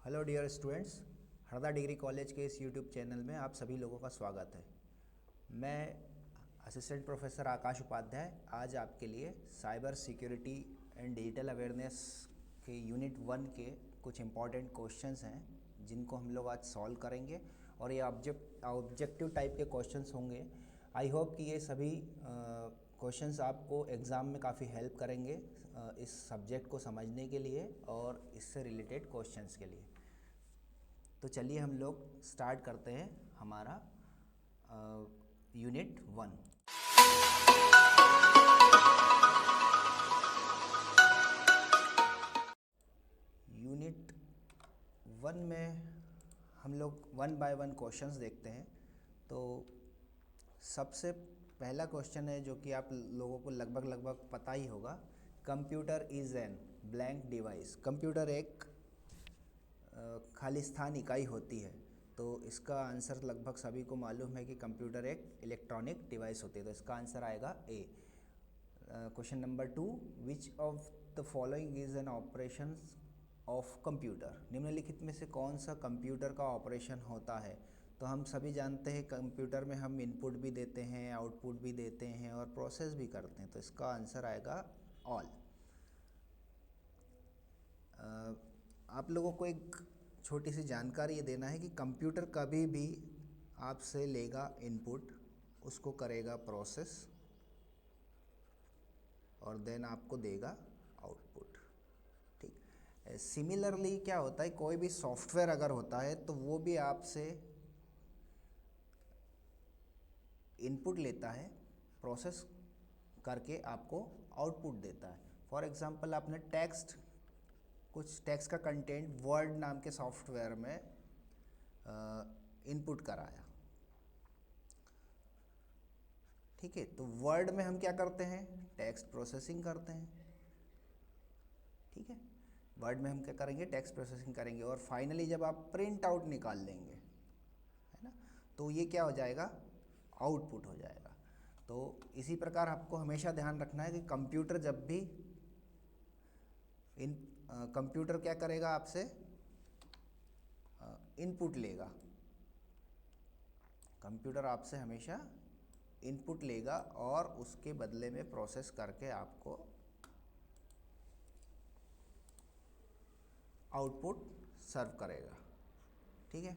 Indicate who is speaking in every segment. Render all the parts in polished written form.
Speaker 1: Hello dear students, Harda degree college के इस YouTube channel में आप सभी लोगों का स्वागत है। मैं असिस्टेंट प्रोफेसर आकाश उपाध्याय आज आपके लिए cyber security and digital awareness के यूनिट 1 के कुछ इम्पॉर्टेंट क्वेश्चंस हैं जिनको हम लोग आज सॉल्व करेंगे और ये ऑब्जेक्टिव टाइप के क्वेश्चंस होंगे। आई होप कि ये सभी क्वेश्चंस आपको एग्ज़ाम में काफ़ी हेल्प करेंगे इस सब्जेक्ट को समझने के लिए और इससे रिलेटेड क्वेश्चंस के लिए। तो चलिए हम लोग स्टार्ट करते हैं हमारा यूनिट 1। यूनिट 1 में हम लोग 1 बाय 1 क्वेश्चंस देखते हैं। तो सबसे पहला क्वेश्चन है जो कि आप लोगों को लगभग पता ही होगा। Computer is an blank device. Computer एक खाली स्थान इकाई होती है। तो इसका आंसर लगभग सभी को मालूम है कि कंप्यूटर एक इलेक्ट्रॉनिक डिवाइस होती है। तो इसका आंसर आएगा A. Question number 2, which of the following is an operation of computer. निम्नलिखित में से कौन सा कंप्यूटर का ऑपरेशन होता है। तो हम सभी जानते हैं कंप्यूटर में हम इनपुट भी देते हैं, आउटपुट भी देते हैं और प्रोसेस भी करते हैं। तो इसका आंसर आएगा ऑल। आप लोगों को एक छोटी सी जानकारी ये देना है कि कंप्यूटर कभी भी आपसे लेगा इनपुट, उसको करेगा प्रोसेस और देन आपको देगा आउटपुट। ठीक। सिमिलरली क्या होता है, कोई भी सॉफ्टवेयर अगर होता है तो वो भी आपसे इनपुट लेता है, प्रोसेस करके आपको आउटपुट देता है। फॉर एग्जांपल आपने कुछ टेक्स्ट का कंटेंट वर्ड नाम के सॉफ्टवेयर में इनपुट कराया। ठीक है, तो वर्ड में हम क्या करते हैं, टेक्स्ट प्रोसेसिंग करते हैं। ठीक है, वर्ड में हम क्या करेंगे, टेक्स्ट प्रोसेसिंग करेंगे और फाइनली जब आप प्रिंट आउट निकाल लेंगे, है ना, तो ये क्या हो जाएगा, आउटपुट हो जाएगा। तो इसी प्रकार आपको हमेशा ध्यान रखना है कि कंप्यूटर जब भी कंप्यूटर क्या करेगा, आपसे इनपुट लेगा। कंप्यूटर आपसे हमेशा इनपुट लेगा और उसके बदले में प्रोसेस करके आपको आउटपुट सर्व करेगा। ठीक है,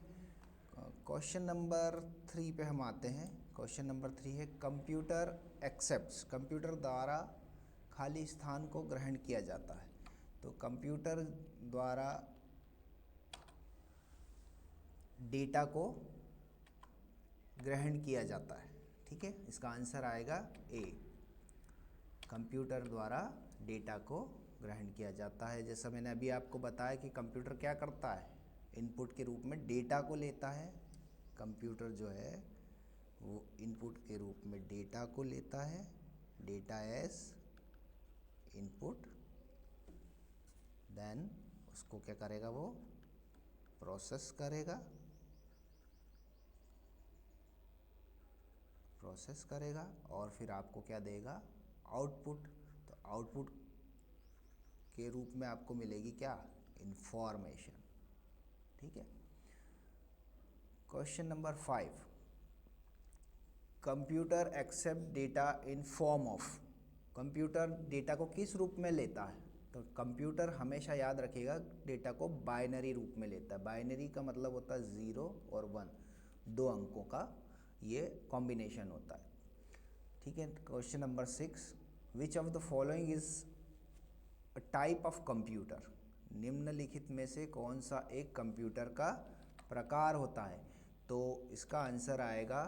Speaker 1: क्वेश्चन नंबर 3 पे हम आते हैं। क्वेश्चन नंबर 3 है कंप्यूटर एक्सेप्ट्स। कंप्यूटर द्वारा खाली स्थान को ग्रहण किया जाता है। तो कंप्यूटर द्वारा डेटा को ग्रहण किया जाता है। ठीक है, इसका आंसर आएगा ए। कंप्यूटर द्वारा डेटा को ग्रहण किया जाता है। जैसा मैंने अभी आपको बताया कि कंप्यूटर क्या करता है, इनपुट के रूप में डेटा को लेता है। कंप्यूटर जो है वो इनपुट के रूप में डेटा को लेता है, डेटा एज इनपुट, देन उसको क्या करेगा, वो प्रोसेस करेगा और फिर आपको क्या देगा, आउटपुट। तो आउटपुट के रूप में आपको मिलेगी क्या, इंफॉर्मेशन। ठीक है, question number 5, computer accept data in form of. Computer data को किस रूप में लेता है। तो कंप्यूटर हमेशा याद रखिएगा डेटा को बाइनरी रूप में लेता है। बाइनरी का मतलब होता है 0 और 1, 2 अंकों का ये कॉम्बिनेशन होता है। ठीक है, question number 6, which of the following is a type of computer. निम्नलिखित में से कौन सा एक कंप्यूटर का प्रकार होता है। तो इसका आंसर आएगा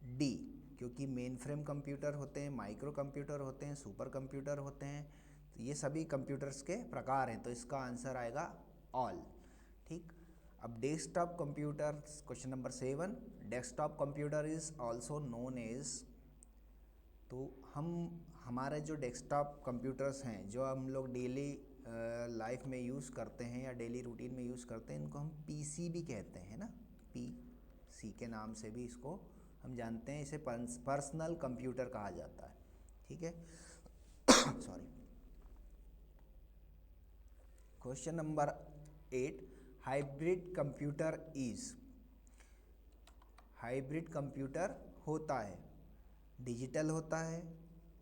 Speaker 1: डी, क्योंकि मेन फ्रेम कंप्यूटर होते हैं, माइक्रो कंप्यूटर होते हैं, सुपर कंप्यूटर होते हैं। तो ये सभी कंप्यूटर्स के प्रकार हैं। तो इसका आंसर आएगा ऑल। ठीक, अब desktop computer, question number 7, desktop computer is also known as. तो हमारे जो डेस्कटॉप कंप्यूटर्स हैं जो हम लोग डेली लाइफ में यूज़ करते हैं या डेली रूटीन में यूज़ करते हैं, इनको हम पीसी भी कहते हैं ना, पीसी के नाम से भी इसको हम जानते हैं। इसे पर्सनल कंप्यूटर कहा जाता है। ठीक है, sorry. Question number 8, hybrid computer is, hybrid computer होता है, डिजिटल होता है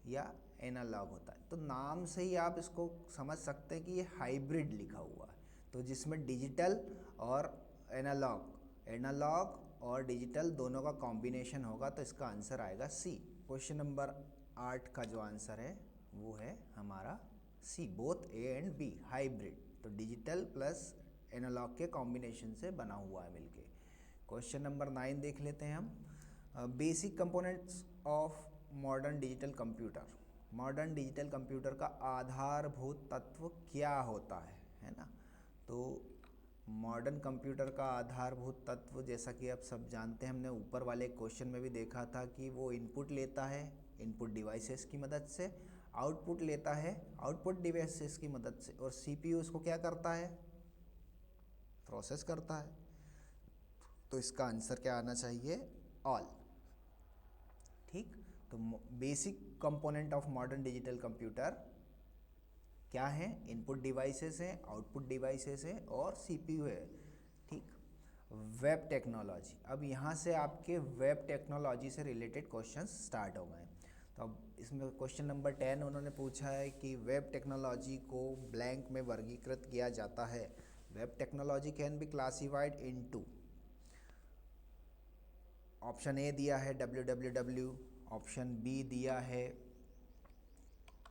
Speaker 1: या एनालॉग होता है। तो नाम से ही आप इसको समझ सकते हैं कि ये हाइब्रिड लिखा हुआ है, तो जिसमें डिजिटल और एनालॉग, एनालॉग और डिजिटल दोनों का कॉम्बिनेशन होगा, तो इसका आंसर आएगा सी। क्वेश्चन नंबर 8 का जो आंसर है वो है हमारा C, both A and B, hybrid. तो डिजिटल प्लस एनालॉग के कॉम्बिनेशन से बना हुआ है मिलके। क्वेश्चन नंबर 9 देख लेते हैं हम। Basic components of modern digital computer, modern digital computer का आधारभूत तत्व क्या होता है ना। तो मॉडर्न कंप्यूटर का आधारभूत तत्व, जैसा कि आप सब जानते हैं, हमने ऊपर वाले क्वेश्चन में भी देखा था कि वो इनपुट लेता है इनपुट डिवाइसेस की मदद से, आउटपुट लेता है आउटपुट डिवाइसेस की मदद से, और सीपीयू उसको क्या करता है, प्रोसेस करता है। तो इसका आंसर क्या आना चाहिए, ऑल। ठीक, तो basic component of modern digital computer क्या है, इनपुट डिवाइसेस हैं, आउटपुट डिवाइसेस हैं और सीपीयू है। ठीक, वेब टेक्नोलॉजी, अब यहाँ से आपके वेब टेक्नोलॉजी से रिलेटेड क्वेश्चंस स्टार्ट हो गए। तो अब इसमें क्वेश्चन नंबर 10 उन्होंने पूछा है कि वेब टेक्नोलॉजी को ब्लैंक में वर्गीकृत किया जाता है। Web technology can be classified into, option A दिया है www, ऑप्शन बी दिया है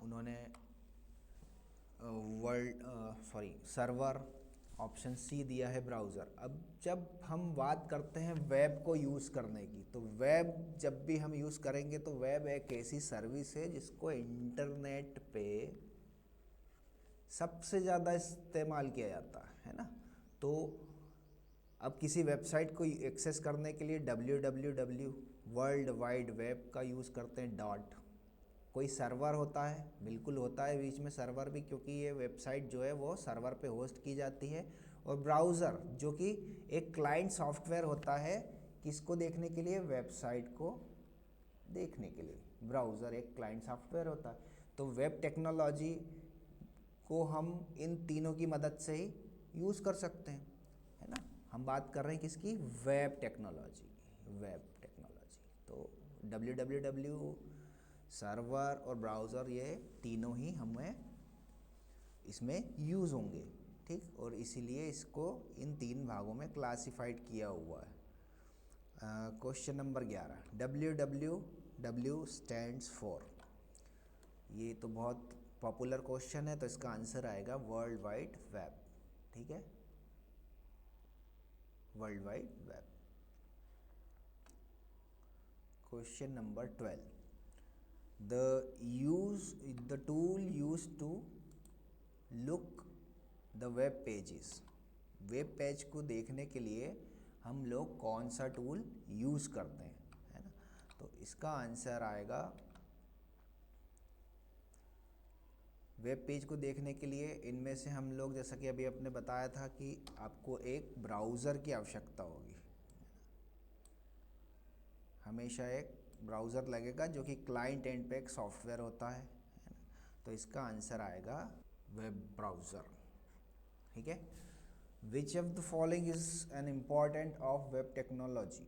Speaker 1: उन्होंने सर्वर, ऑप्शन सी दिया है ब्राउज़र। अब जब हम बात करते हैं वेब को यूज़ करने की, तो वेब जब भी हम यूज़ करेंगे तो वेब एक ऐसी सर्विस है जिसको इंटरनेट पे सबसे ज़्यादा इस्तेमाल किया जाता है ना। तो अब किसी वेबसाइट को एक्सेस करने के लिए www, वर्ल्ड वाइड वेब का यूज़ करते हैं, डॉट। कोई सर्वर होता है, बिल्कुल होता है बीच में सर्वर भी, क्योंकि ये वेबसाइट जो है वो सर्वर पे होस्ट की जाती है। और ब्राउज़र जो कि एक क्लाइंट सॉफ्टवेयर होता है, किसको देखने के लिए, वेबसाइट को देखने के लिए ब्राउज़र एक क्लाइंट सॉफ्टवेयर होता है। तो वेब टेक्नोलॉजी को हम इन तीनों की मदद से ही यूज़ कर सकते हैं, है ना। हम बात कर रहे हैं किसकी, वेब टेक्नोलॉजी, वेब टेक्नोलॉजी। तो www, सर्वर और ब्राउज़र, ये तीनों ही हमें इसमें यूज़ होंगे। ठीक, और इसीलिए इसको इन 3 भागों में क्लासिफाइड किया हुआ है। Question number 11, www stands for, ये तो बहुत पॉपुलर क्वेश्चन है, तो इसका आंसर आएगा वर्ल्ड वाइड वेब। ठीक है, world wide web. Question number 12, the tool used to look the web pages, web page को देखने के लिए हम लोग कौन सा टूल यूज़ करते हैं, है ना। तो इसका आंसर आएगा, वेब पेज को देखने के लिए इनमें से हम लोग, जैसा कि अभी आपने बताया था कि आपको एक ब्राउज़र की आवश्यकता होगी, हमेशा एक ब्राउज़र लगेगा जो कि क्लाइंट एंड पे एक सॉफ्टवेयर होता है ना। तो इसका आंसर आएगा वेब ब्राउज़र। ठीक है, विच of the following is an important of web technology,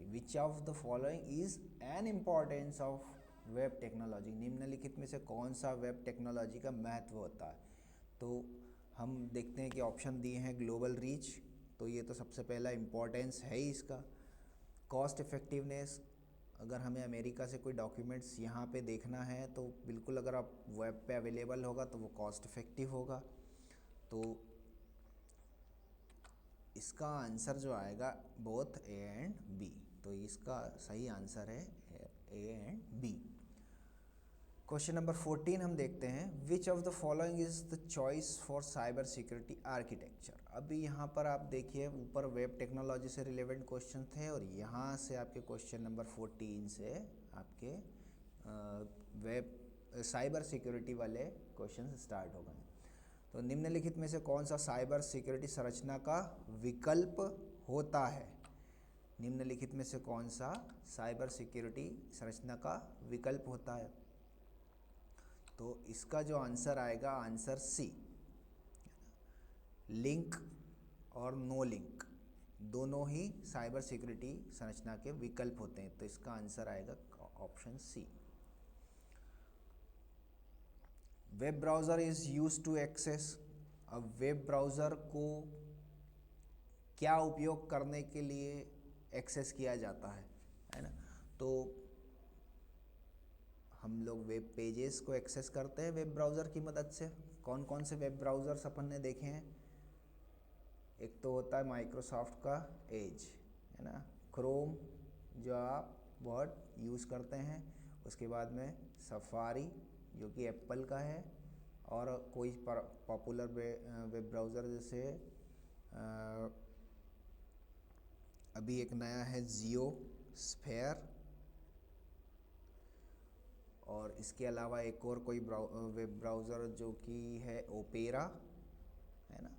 Speaker 1: which of the following is N importance of web technology, निम्नलिखित में से कौन सा वेब टेक्नोलॉजी का महत्व होता है। तो हम देखते हैं कि ऑप्शन दिए हैं ग्लोबल रीच, तो ये तो सबसे पहला इम्पोर्टेंस है ही इसका। कॉस्ट इफ़ेक्टिवनेस, अगर हमें अमेरिका से कोई डॉक्यूमेंट्स यहाँ पे देखना है तो बिल्कुल अगर आप वेब पे अवेलेबल होगा तो वो कॉस्ट इफ़ेक्टिव होगा। तो इसका आंसर जो आएगा बोथ ए एंड बी, तो इसका सही आंसर है A and B. Question number 14 हम देखते हैं, which of the following is the choice for cyber security architecture. अभी यहाँ पर आप देखिए, ऊपर वेब टेक्नोलॉजी से रिलेवेंट क्वेश्चन थे और यहाँ से आपके क्वेश्चन नंबर 14 से आपके वेब साइबर सिक्योरिटी वाले क्वेश्चन स्टार्ट हो गए। तो निम्नलिखित में से कौन सा साइबर सिक्योरिटी संरचना का विकल्प होता है, निम्नलिखित में से कौन सा साइबर सिक्योरिटी संरचना का विकल्प होता है। तो इसका जो आंसर आएगा, आंसर सी, लिंक और नो लिंक दोनों ही साइबर सिक्योरिटी संरचना के विकल्प होते हैं, तो इसका आंसर आएगा option C. Web browser is use to access. अब वेब ब्राउज़र को क्या उपयोग करने के लिए एक्सेस किया जाता है ना। तो हम लोग वेब पेजेस को एक्सेस करते हैं वेब ब्राउज़र की मदद से। कौन कौन से वेब ब्राउज़र्स अपन ने देखे हैं? एक तो होता है माइक्रोसॉफ्ट का एज, है ना, क्रोम जो आप बहुत यूज़ करते हैं, उसके बाद में सफारी जो कि एप्पल का है, और कोई पॉपुलर वेब ब्राउज़र जैसे अभी एक नया है जियो स्फेयर, और इसके अलावा एक और कोई वेब ब्राउज़र जो कि है ओपेरा, है ना,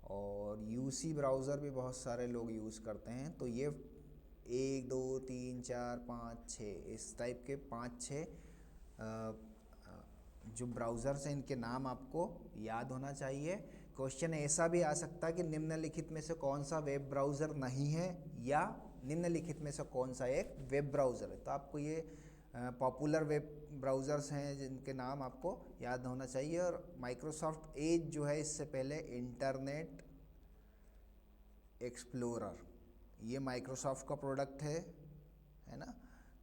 Speaker 1: और यूसी ब्राउज़र भी बहुत सारे लोग यूज़ करते हैं। तो ये 1 2 3 4 5 6 इस टाइप के 5-6 जो ब्राउज़र्स हैं, इनके नाम आपको याद होना चाहिए। क्वेश्चन ऐसा भी आ सकता है कि निम्नलिखित में से कौन सा वेब ब्राउज़र नहीं है, या निम्नलिखित में से कौन सा एक वेब ब्राउज़र है। तो आपको ये पॉपुलर वेब ब्राउज़र्स हैं जिनके नाम आपको याद होना चाहिए। और माइक्रोसॉफ्ट एज जो है, इससे पहले इंटरनेट एक्सप्लोरर, ये माइक्रोसॉफ्ट का प्रोडक्ट है ना।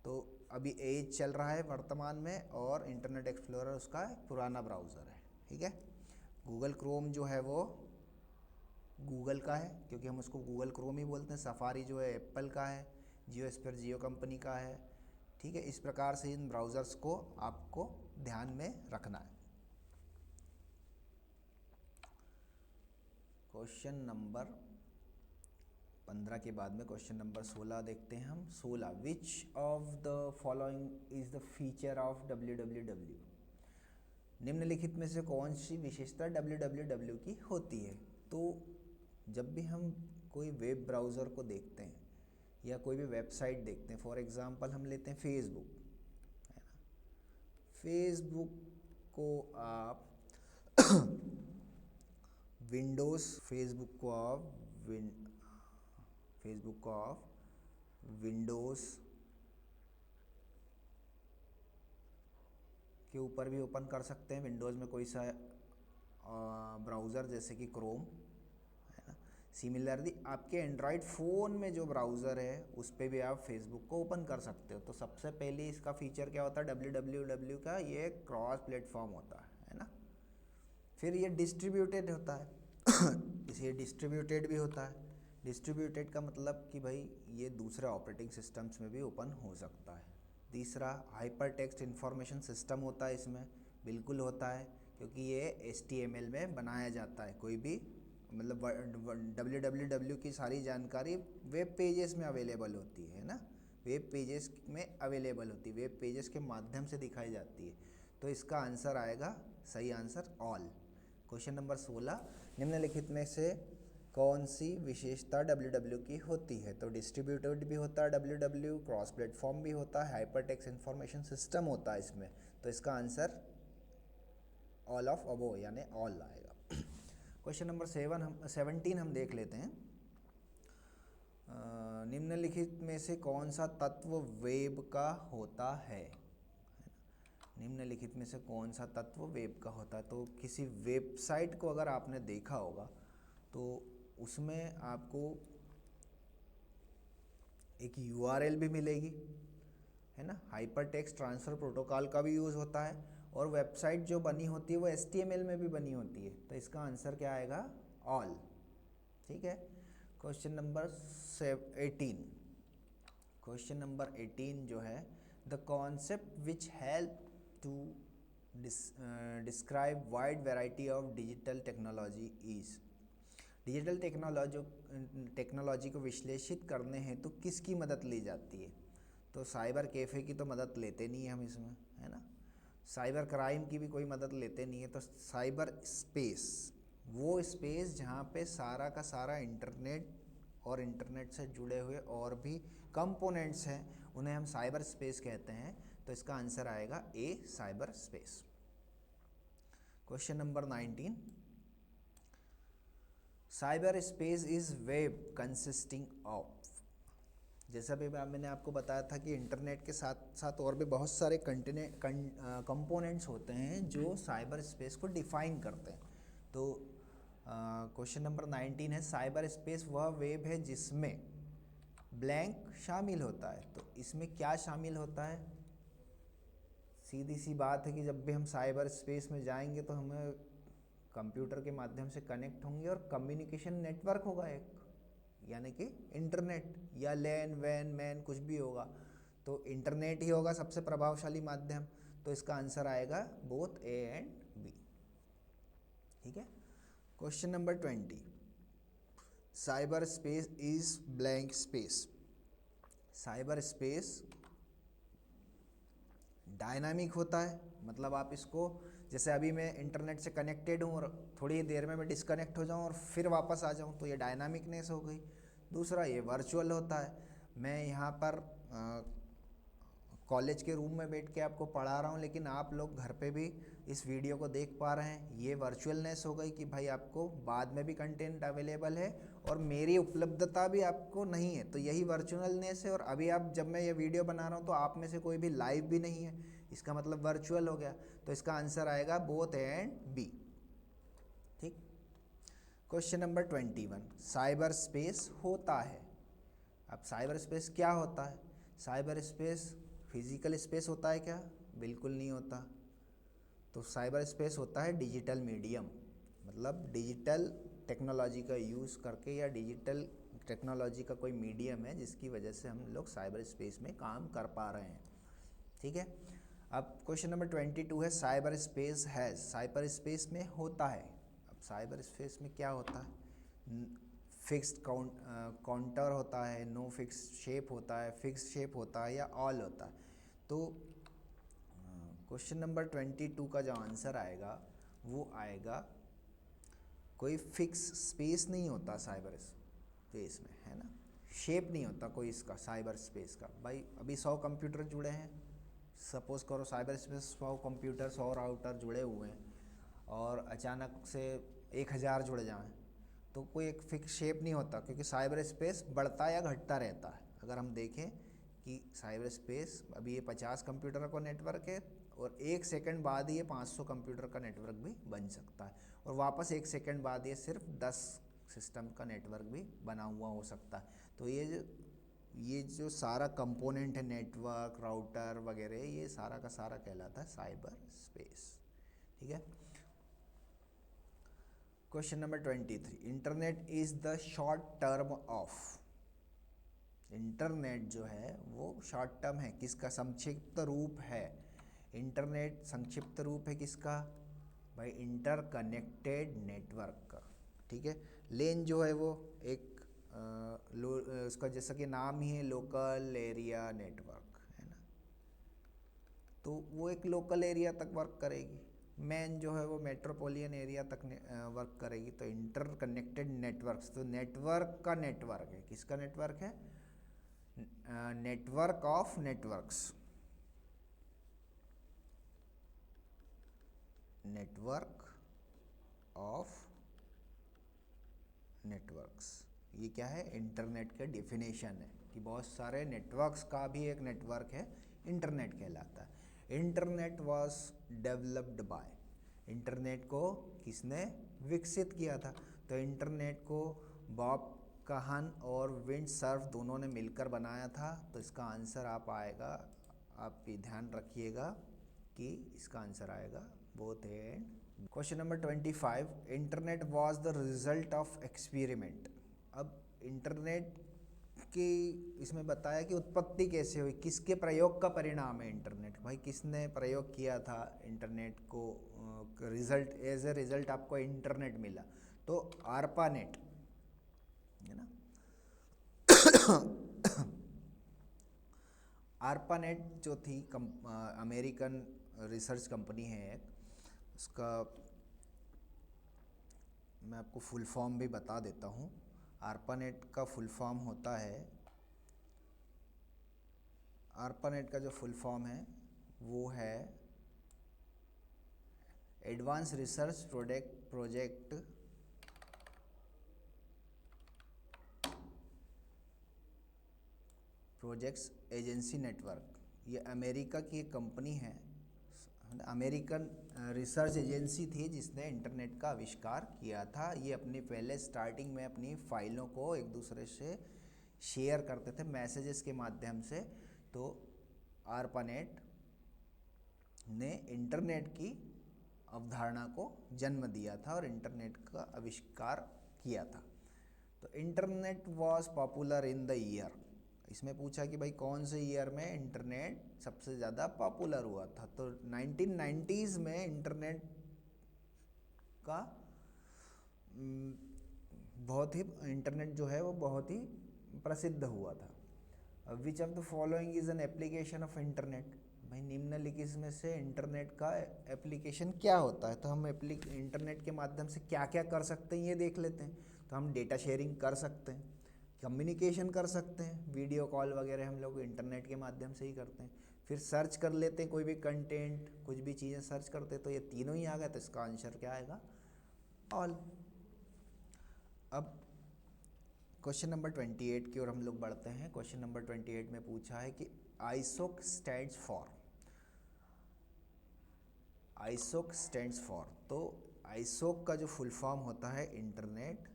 Speaker 1: तो अभी एज चल रहा है वर्तमान में, और इंटरनेट एक्सप्लोरर उसका पुराना ब्राउज़र है, ठीक है। गूगल क्रोम जो है वो गूगल का है, क्योंकि हम उसको गूगल क्रोम ही बोलते हैं। सफारी जो है एप्पल का है, जियो स्फीयर जियो कंपनी का है, ठीक है। इस प्रकार से इन ब्राउज़र्स को आपको ध्यान में रखना है। क्वेश्चन नंबर 15 के बाद में क्वेश्चन नंबर 16 देखते हैं हम। 16, विच of the following is the feature of www। निम्नलिखित में से कौन सी विशेषता www की होती है। तो जब भी हम कोई वेब ब्राउज़र को देखते हैं या कोई भी वेबसाइट देखते हैं, फॉर एग्जांपल हम लेते हैं फेसबुक, है ना। फेसबुक को आप फेसबुक को आप विंडोज़ के ऊपर भी ओपन कर सकते हैं। विंडोज़ में कोई सा ब्राउज़र जैसे कि क्रोम, है ना। सिमिलरली आपके एंड्रॉयड फ़ोन में जो ब्राउज़र है उस पर भी आप फेसबुक को ओपन कर सकते हो। तो सबसे पहले इसका फीचर क्या होता है www का, ये क्रॉस प्लेटफॉर्म होता है ना। फिर ये डिस्ट्रीब्यूटेड होता है इसे डिस्ट्रीब्यूटेड भी होता है। डिस्ट्रीब्यूटेड का मतलब कि भाई ये दूसरे ऑपरेटिंग सिस्टम्स में भी ओपन हो सकता है। तीसरा, हाइपर टेक्स्ट इंफॉर्मेशन सिस्टम होता है इसमें, बिल्कुल होता है, क्योंकि ये HTML में बनाया जाता है। कोई भी मतलब www की सारी जानकारी वेब पेजेस में अवेलेबल होती है ना, वेब पेजेस में अवेलेबल होती है, वेब पेजेस के माध्यम से दिखाई जाती है। तो इसका आंसर आएगा, सही आंसर ऑल। क्वेश्चन नंबर 16, निम्नलिखित में से कौन सी विशेषता www की होती है। तो डिस्ट्रीब्यूटेड भी होता है www, क्रॉस प्लेटफॉर्म भी होता है, हाइपर टेक्स्ट इंफॉर्मेशन सिस्टम होता है इसमें। तो इसका आंसर ऑल ऑफ अबो यानी ऑल आएगा। क्वेश्चन नंबर 17 हम देख लेते हैं। निम्नलिखित में से कौन सा तत्व वेब का होता है। निम्नलिखित में से कौन सा तत्व वेब का होता है। तो किसी वेबसाइट को अगर आपने देखा होगा तो उसमें आपको एक URL भी मिलेगी, है ना। हाइपर टेक्स्ट ट्रांसफ़र प्रोटोकॉल का भी यूज़ होता है, और वेबसाइट जो बनी होती है वो HTML में भी बनी होती है। तो इसका आंसर क्या आएगा, ऑल, ठीक है। क्वेश्चन नंबर 18, क्वेश्चन नंबर 18 जो है, the concept which help to describe wide variety of digital technology is. Digital technology को विश्लेषित करने हैं तो किसकी मदद ली जाती है। तो साइबर कैफ़े की तो मदद लेते नहीं है हम इसमें, है ना। साइबर क्राइम की भी कोई मदद लेते नहीं है। तो साइबर स्पेस, वो स्पेस जहाँ पे सारा का सारा इंटरनेट और इंटरनेट से जुड़े हुए और भी कंपोनेंट्स हैं, उन्हें हम साइबर स्पेस कहते हैं। तो इसका आंसर आएगा A, cyberspace. Question number 19, cyber space is web consisting of, जैसा भी मैंने आपको बताया था कि इंटरनेट के साथ साथ और भी बहुत सारे कंपोनेंट्स होते हैं जो साइबर स्पेस को डिफाइन करते हैं। तो क्वेश्चन नंबर 19 है, साइबर स्पेस वह वेब है जिसमें ब्लैंक शामिल होता है। तो इसमें क्या शामिल होता है? सीधी सी बात है कि जब भी हम साइबर स्पेस में जाएंगे तो हमें कंप्यूटर के माध्यम से कनेक्ट होंगे और कम्युनिकेशन नेटवर्क होगा एक, यानी कि इंटरनेट या लैन वैन मैन कुछ भी होगा, तो इंटरनेट ही होगा सबसे प्रभावशाली माध्यम। तो इसका आंसर आएगा बोथ ए एंड बी। ठीक है। Question number 20, cyber space is blank space. Cyber space dynamic होता है, मतलब आप इसको, जैसे अभी मैं इंटरनेट से कनेक्टेड हूँ और थोड़ी देर में मैं डिस्कनेक्ट हो जाऊँ और फिर वापस आ जाऊँ, तो ये डायनामिकनेस हो गई। दूसरा ये वर्चुअल होता है, मैं यहाँ पर कॉलेज के रूम में बैठ के आपको पढ़ा रहा हूँ, लेकिन आप लोग घर पे भी इस वीडियो को देख पा रहे हैं। ये वर्चुअलनेस हो गई कि भाई आपको बाद में भी कंटेंट अवेलेबल है और मेरी उपलब्धता भी आपको नहीं है, तो यही वर्चुअलनेस है। और अभी आप, जब मैं ये वीडियो बना रहा हूँ तो आप में से कोई भी लाइव भी नहीं है, इसका मतलब वर्चुअल हो गया। तो इसका आंसर आएगा बोथ ए एंड बी। ठीक। क्वेश्चन नंबर 21, साइबर स्पेस होता है। अब साइबर स्पेस क्या होता है? साइबर स्पेस फिजिकल स्पेस होता है क्या? बिल्कुल नहीं होता। तो साइबर स्पेस होता है डिजिटल मीडियम, मतलब डिजिटल टेक्नोलॉजी का यूज़ करके, या डिजिटल टेक्नोलॉजी का कोई मीडियम है जिसकी वजह से हम लोग साइबर स्पेस में काम कर पा रहे हैं। ठीक है। अब क्वेश्चन नंबर 22 है, साइबर स्पेस है, साइबर स्पेस में होता है। अब साइबर स्पेस में क्या होता है? फिक्स्ड काउंटर होता है, नो फिक्स शेप होता है, फिक्स शेप होता है, या ऑल होता है। तो क्वेश्चन नंबर 22 का जो आंसर आएगा वो आएगा, कोई फिक्स स्पेस नहीं होता साइबर स्पेस में, है ना। शेप नहीं होता कोई इसका, साइबर स्पेस का। भाई अभी 100 कंप्यूटर जुड़े हैं, सपोज करो साइबर स्पेस 100 कंप्यूटर 100 राउटर जुड़े हुए हैं, और अचानक से 1000 जुड़ जाएं, तो कोई एक फिक्स शेप नहीं होता, क्योंकि साइबर स्पेस बढ़ता या घटता रहता है। अगर हम देखें कि साइबर स्पेस अभी ये 50 कंप्यूटर का नेटवर्क है, और 1 सेकंड बाद ही ये 500 कंप्यूटर का नेटवर्क भी बन सकता है, और वापस 1 सेकंड बाद ये सिर्फ 10 सिस्टम का नेटवर्क भी बना हुआ हो सकता है। तो ये जो सारा कंपोनेंट है, नेटवर्क राउटर वगैरह, ये सारा का सारा कहलाता है साइबर स्पेस। ठीक है। Question number 23, internet is the short term of. Internet जो है वो शॉर्ट टर्म है, किसका? संक्षिप्त रूप है। इंटरनेट संक्षिप्त रूप है किसका? भाई इंटरकनेक्टेड नेटवर्क का। ठीक है। लेन जो है वो एक उसका जैसा कि नाम ही है, लोकल एरिया नेटवर्क, है ना। तो वो एक लोकल एरिया तक वर्क करेगी। मैन जो है वो मेट्रोपोलियन एरिया तक वर्क करेगी। तो इंटरकनेक्टेड नेटवर्क्स, तो नेटवर्क का नेटवर्क है, किसका नेटवर्क है? Network of networks, network of networks. ये क्या है? इंटरनेट के डेफिनेशन है कि बहुत सारे नेटवर्क्स का भी एक नेटवर्क है, इंटरनेट कहलाता है। Internet was developed by, internet को किसने विकसित किया था? तो इंटरनेट को बॉब काहन और विंड सर्फ दोनों ने मिलकर बनाया था। तो इसका आंसर आएगा, आप भी ध्यान रखिएगा कि इसका आंसर आएगा both and. Question number 25, internet was the result of experiment. अब इंटरनेट की इसमें बताया कि उत्पत्ति कैसे हुई, किसके प्रयोग का परिणाम है इंटरनेट। भाई किसने प्रयोग किया था इंटरनेट को, रिजल्ट एज ए रिजल्ट आपको इंटरनेट मिला? तो आर्पानेट, है ना। आर्पानेट जो थी अमेरिकन रिसर्च कंपनी है, उसका मैं आपको फुल फॉर्म भी बता देता हूँ। आर्पानेट का फुल फॉर्म होता है, आर्पानेट का जो फुल फॉर्म है वो है advance research project projects agency network, ये अमेरिका की एक कंपनी है, अमेरिकन रिसर्च एजेंसी थी जिसने इंटरनेट का आविष्कार किया था। ये अपनी पहले स्टार्टिंग में अपनी फाइलों को एक दूसरे से शेयर करते थे मैसेजेस के माध्यम से। तो आरपानेट ने इंटरनेट की अवधारणा को जन्म दिया था और इंटरनेट का आविष्कार किया था। तो internet was popular in the year, इसमें पूछा कि भाई कौन से ईयर में इंटरनेट सबसे ज़्यादा पॉपुलर हुआ था। तो 1990s में इंटरनेट का इंटरनेट जो है वो बहुत ही प्रसिद्ध हुआ था। विच of the following is an application of internet, भाई निम्नलिखित में से इंटरनेट का एप्लीकेशन क्या होता है। तो हम इंटरनेट के माध्यम से क्या क्या कर सकते हैं ये देख लेते हैं। तो हम डेटा शेयरिंग कर सकते हैं, कम्युनिकेशन कर सकते हैं, वीडियो कॉल वगैरह हम लोग इंटरनेट के माध्यम से ही करते हैं। फिर सर्च कर लेते हैं कोई भी कंटेंट, कुछ भी चीज़ें सर्च करते हैं। तो ये तीनों ही आ गए, तो इसका आंसर क्या आएगा? ऑल। अब क्वेश्चन नंबर 28 की ओर हम लोग बढ़ते हैं। क्वेश्चन नंबर 28 में पूछा है कि आईसोक स्टैंड्स फॉर, तो आईसोक का जो फुल फॉर्म होता है इंटरनेट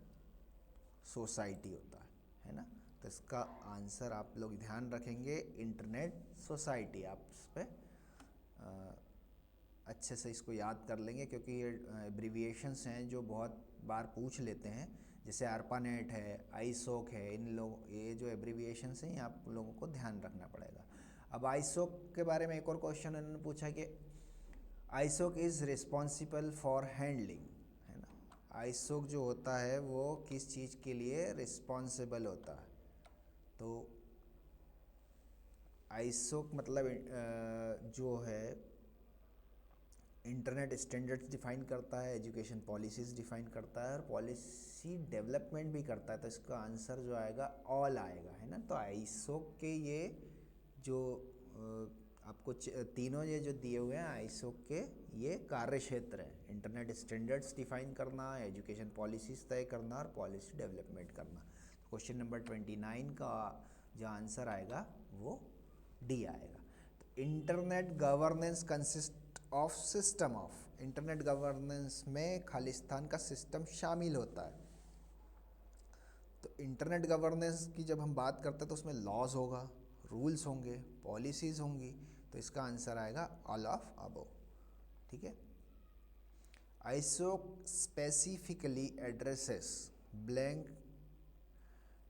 Speaker 1: सोसाइटी होता है ना। तो इसका आंसर आप लोग ध्यान रखेंगे इंटरनेट सोसाइटी। आप इस पर अच्छे से इसको याद कर लेंगे क्योंकि ये एब्रीविएशंस हैं जो बहुत बार पूछ लेते हैं। जैसे आरपानेट है, आईसोक है, ये जो एब्रीविएशंस हैं आप लोगों को ध्यान रखना पड़ेगा। अब आईसोक के बारे में एक और क्वेश्चन इन्होंने पूछा कि आईसोक इज़ रिस्पॉन्सिबल फॉर हैंडलिंग, है ना। आईसोक जो होता है वो किस चीज़ के लिए रिस्पॉन्सिबल होता है? तो आईसोक मतलब जो है इंटरनेट स्टैंडर्ड्स डिफाइन करता है, एजुकेशन पॉलिसीज़ डिफाइन करता है और पॉलिसी डेवलपमेंट भी करता है। तो इसका आंसर जो आएगा ऑल आएगा, है ना। तो आईसोक के ये जो आपको तीनों ये जो दिए हुए हैं आईसोक के ये कार्य क्षेत्र है। इंटरनेट स्टैंडर्ड्स डिफाइन करना, एजुकेशन पॉलिसीज़ तय करना और पॉलिसी डेवलपमेंट करना। क्वेश्चन नंबर 29 का जो आंसर आएगा वो डी आएगा। तो internet governance consist of system of, internet governance में खालिस्तान का सिस्टम शामिल होता है। तो इंटरनेट गवर्नेंस की जब हम बात करते हैं तो उसमें लॉज होगा, रूल्स होंगे, पॉलिसीज़ होंगी। तो इसका आंसर आएगा ऑल ऑफ अबव, ठीक है। ISOC specifically addresses blank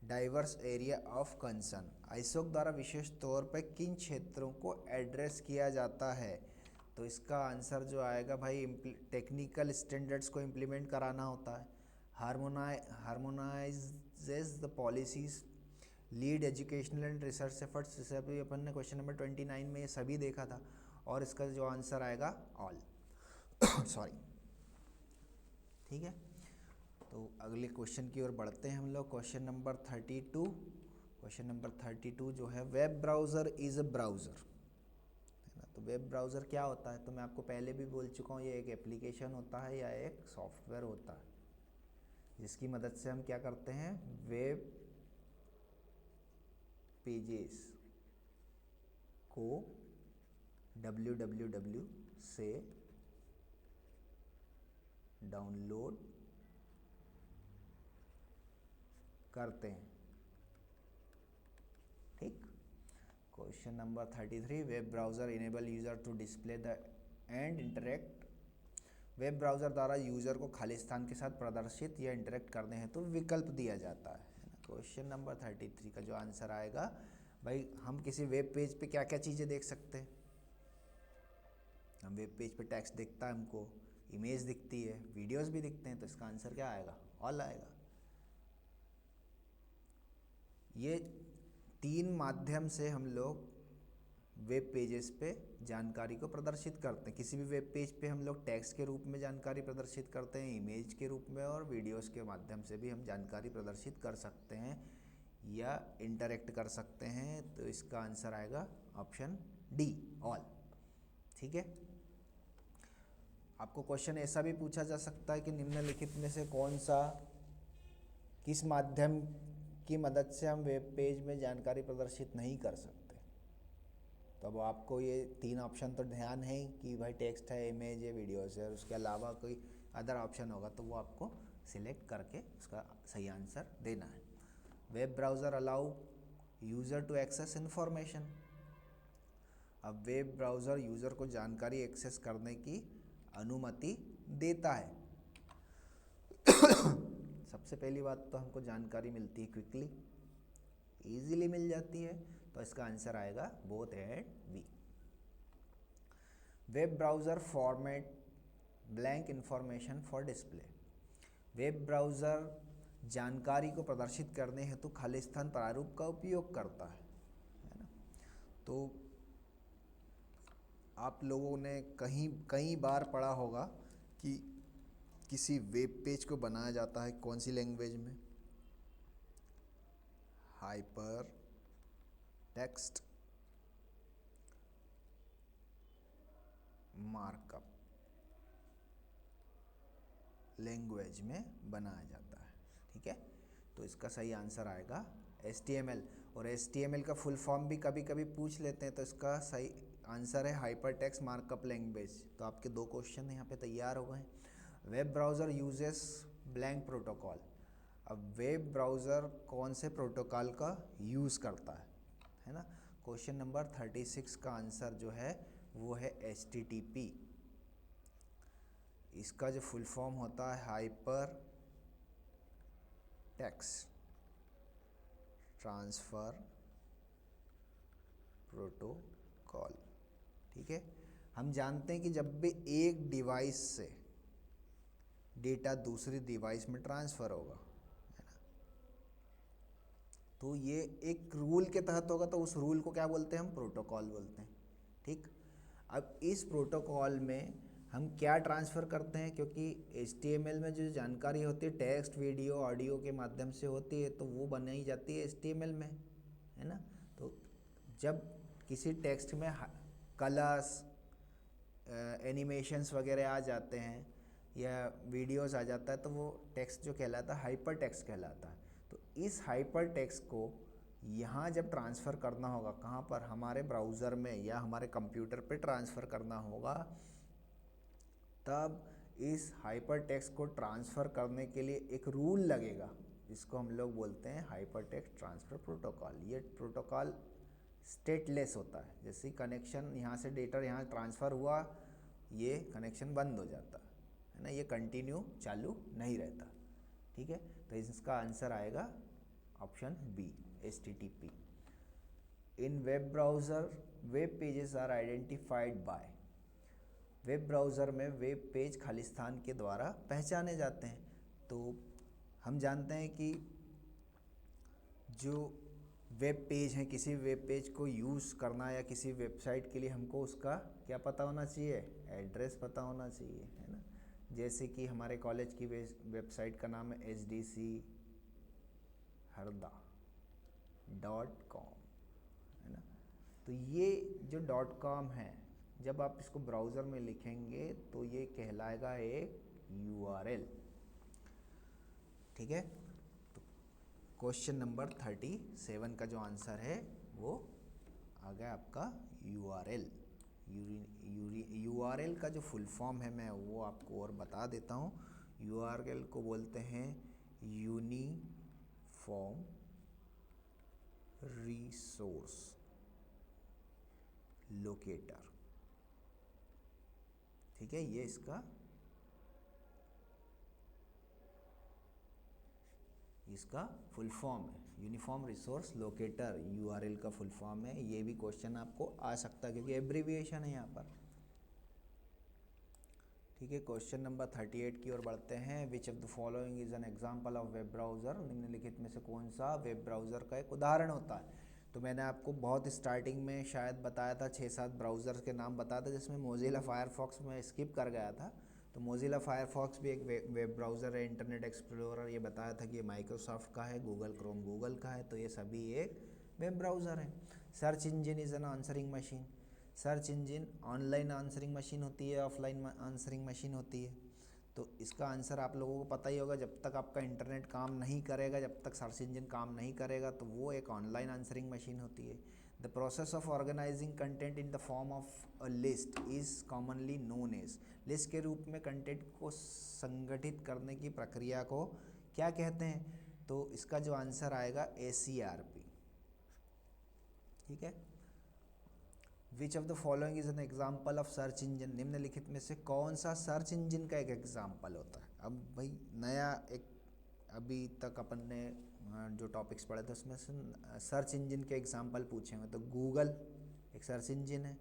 Speaker 1: diverse area of concern, ISOC द्वारा विशेष तौर पर किन क्षेत्रों को एड्रेस किया जाता है? तो इसका आंसर जो आएगा भाई टेक्निकल स्टैंडर्ड्स को इम्प्लीमेंट कराना होता है, harmonises the policies, lead educational and research efforts, जैसे अभी अपन ने क्वेश्चन नंबर 29 में ये सभी देखा था। और इसका जो आंसर आएगा ऑल सॉरी, ठीक है। तो अगले क्वेश्चन की ओर बढ़ते हैं हम लोग। क्वेश्चन नंबर 32, क्वेश्चन नंबर 32 जो है web browser is a browser, है ना। तो वेब ब्राउज़र क्या होता है? तो मैं आपको पहले भी बोल चुका हूँ, ये एक एप्लीकेशन होता है या एक सॉफ्टवेयर होता है जिसकी मदद से हम क्या करते हैं, वेब पेजेस को www से डाउनलोड करते हैं, ठीक। Question number 33, web browser enable user to display the and interact, web browser द्वारा यूज़र को खालिस्तान के साथ प्रदर्शित या इंटरेक्ट करने हेतु विकल्प दिया जाता है ना। क्वेश्चन नंबर 33 का जो आंसर आएगा भाई, हम किसी वेब पेज पे क्या क्या चीज़ें देख सकते हैं? हम वेब पेज पे टेक्स्ट दिखता है, हमको इमेज दिखती है, वीडियोस भी दिखते हैं। तो इसका आंसर क्या आएगा? ऑल आएगा। ये तीन माध्यम से हम लोग वेब पेजेस पे जानकारी को प्रदर्शित करते हैं। किसी भी वेब पेज पे हम लोग टेक्स्ट के रूप में जानकारी प्रदर्शित करते हैं, इमेज के रूप में, और वीडियोस के माध्यम से भी हम जानकारी प्रदर्शित कर सकते हैं या इंटरेक्ट कर सकते हैं। तो इसका आंसर आएगा ऑप्शन डी, ऑल, ठीक है। आपको क्वेश्चन ऐसा भी पूछा जा सकता है कि निम्नलिखित में से कौन सा किस माध्यम की मदद से हम वेब पेज में जानकारी प्रदर्शित नहीं कर सकते। तो अब आपको ये 3 ऑप्शन तो ध्यान है कि भाई टेक्स्ट है, इमेज है, वीडियोस है, और उसके अलावा कोई अदर ऑप्शन होगा तो वो आपको सिलेक्ट करके उसका सही आंसर देना है। Web browser allow user to access information. अब वेब ब्राउज़र यूज़र को जानकारी एक्सेस करने की अनुमति देता है। सबसे पहली बात तो हमको जानकारी मिलती है क्विकली, ईजिली मिल जाती है, तो इसका आंसर आएगा both and B. Web browser format blank information for display. Web browser जानकारी को प्रदर्शित करने हेतु खाली स्थान प्रारूप का उपयोग करता है ना। तो आप लोगों ने कई बार पढ़ा होगा कि किसी वेब पेज को बनाया जाता है कौन सी लैंग्वेज में? हाइपर टेक्स्ट मार्कअप लैंग्वेज में बनाया जाता है, ठीक है। तो इसका सही आंसर आएगा HTML। और HTML का फुल फॉर्म भी कभी कभी पूछ लेते हैं, तो इसका सही आंसर है हाइपर टेक्स्ट मार्कअप लैंग्वेज। तो आपके 2 क्वेश्चन यहाँ पे तैयार हो गए। Web browser uses blank protocol. अब वेब ब्राउज़र कौन से प्रोटोकॉल का यूज़ करता है ना। क्वेश्चन नंबर 36 का आंसर जो है वो है HTTP। इसका जो फुल फॉर्म होता है हाइपर टेक्स्ट ट्रांसफ़र प्रोटोकॉल, ठीक है। हम जानते हैं कि जब भी एक डिवाइस से डेटा दूसरी डिवाइस में ट्रांसफ़र होगा, है ना, तो ये एक रूल के तहत होगा, तो उस रूल को क्या बोलते हैं? हम प्रोटोकॉल बोलते हैं, ठीक। अब इस प्रोटोकॉल में हम क्या ट्रांसफ़र करते हैं? क्योंकि HTML में जो जानकारी होती है टेक्स्ट, वीडियो, ऑडियो के माध्यम से होती है, तो वो बनाई जाती है HTML में, है ना। तो जब किसी टेक्स्ट में कलर्स, एनिमेशंस वगैरह आ जाते हैं या वीडियोस आ जाता है, तो वो टेक्स्ट जो कहलाता है हाइपर टेक्स्ट कहलाता है। तो इस हाइपर टेक्स्ट को यहाँ जब ट्रांसफ़र करना होगा, कहाँ पर? हमारे ब्राउज़र में या हमारे कंप्यूटर पे ट्रांसफ़र करना होगा, तब इस हाइपर टेक्स्ट को ट्रांसफ़र करने के लिए एक रूल लगेगा, जिसको हम लोग बोलते हैं हाइपर टेक्स्ट ट्रांसफ़र प्रोटोकॉल। ये प्रोटोकॉल स्टेटलेस होता है। जैसे कनेक्शन यहाँ से डेटा यहाँ ट्रांसफ़र हुआ, ये कनेक्शन बंद हो जाता है ना, ये कंटिन्यू चालू नहीं रहता, ठीक है। तो इसका आंसर आएगा option B, HTTP। In web browser web pages are identified by. Web browser में वेब पेज खाली स्थान के द्वारा पहचाने जाते हैं। तो हम जानते हैं कि जो वेब पेज है, किसी वेब पेज को यूज़ करना या किसी वेबसाइट के लिए हमको उसका क्या पता होना चाहिए? एड्रेस पता होना चाहिए, है ना। जैसे कि हमारे कॉलेज की वेबसाइट का नाम है HDC harda.com, है ना। तो ये जो .com है, जब आप इसको ब्राउज़र में लिखेंगे तो ये कहलाएगा एक URL, ठीक है। तो क्वेश्चन नंबर 37 का जो आंसर है वो आ गया आपका URL। URL का जो फुल फॉर्म है मैं वो आपको और बता देता हूँ। URL को बोलते हैं यूनिफॉर्म रिसोर्स लोकेटर, ठीक है। ये इसका फुल फॉर्म है, यूनिफॉर्म रिसोर्स लोकेटर URL का फुल फॉर्म है। ये भी क्वेश्चन आपको आ सकता है क्योंकि एब्रीविएशन है यहाँ पर, ठीक है। क्वेश्चन नंबर 38 की ओर बढ़ते हैं। Which of the following is an example of web browser. निम्नलिखित में से कौन सा वेब ब्राउज़र का एक उदाहरण होता है? तो मैंने आपको बहुत स्टार्टिंग में शायद बताया था, 6-7 ब्राउज़र्स के नाम बताया था, जिसमें मोज़िला फायरफॉक्स में स्किप कर गया था। तो मोज़िला फायरफॉक्स भी एक वेब ब्राउज़र है। इंटरनेट एक्सप्लोरर ये बताया था कि ये माइक्रोसॉफ्ट का है। गूगल क्रोम गूगल का है। तो ये सभी एक वेब ब्राउज़र है। Search engine is an answering machine. Search engine online answering machine होती है, ऑफलाइन आंसरिंग मशीन होती है। तो इसका आंसर आप लोगों को पता ही होगा, जब तक आपका इंटरनेट काम नहीं करेगा, जब तक सर्च इंजन काम नहीं करेगा, तो वो एक ऑनलाइन आंसरिंग मशीन होती है। The process of organising content in the form of a list is commonly known as, list के रूप में कंटेंट को संगठित करने की प्रक्रिया को क्या कहते हैं? तो इसका जो आंसर आएगा ACRP। ठीक है। विच of the following is an example of search engine, निम्नलिखित में से कौन सा सर्च इंजन का एक एग्जाम्पल होता है? अब भाई नया एक, अभी तक अपन ने जो टॉपिक्स पढ़े थे उसमें से सर्च इंजन के एग्जाम्पल पूछे हुए, तो गूगल एक सर्च इंजन है,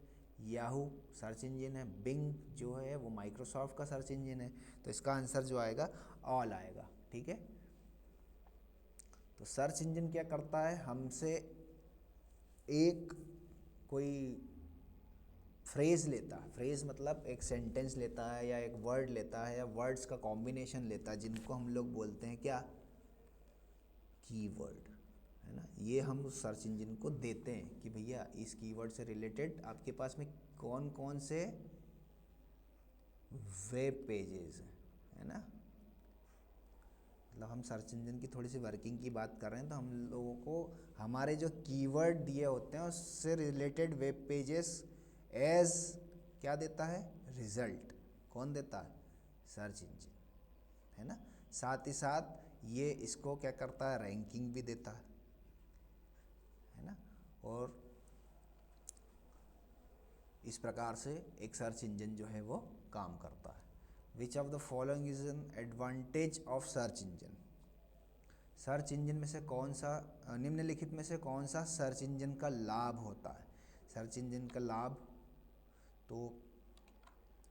Speaker 1: याहू सर्च इंजन है, बिंग जो है वो माइक्रोसॉफ्ट का सर्च इंजन है। तो इसका आंसर जो आएगा ऑल आएगा। ठीक है। तो सर्च इंजन क्या करता है, हमसे एक कोई फ्रेज़ लेता है, फ्रेज़ मतलब एक सेंटेंस लेता है या एक वर्ड लेता है या वर्ड्स का कॉम्बिनेशन लेता है, जिनको हम लोग बोलते हैं क्या? कीवर्ड, है ना। ये हम उस सर्च इंजन को देते हैं कि भैया इस कीवर्ड से रिलेटेड आपके पास में कौन कौन से वेब पेजेस हैं, है ना। मतलब हम सर्च इंजन की थोड़ी सी वर्किंग की बात कर रहे हैं, तो हम लोगों को हमारे जो कीवर्ड दिए होते हैं उससे रिलेटेड वेब पेजेस एज क्या देता है? रिजल्ट। कौन देता है? सर्च इंजन, है ना। साथ ही साथ ये इसको क्या करता है? रैंकिंग भी देता है ना। और इस प्रकार से एक सर्च इंजन जो है वो काम करता है। विच of the following is an advantage of search engine, search engine में से कौन सा, निम्नलिखित में से कौन सा सर्च इंजन का लाभ होता है? सर्च इंजन का लाभ, तो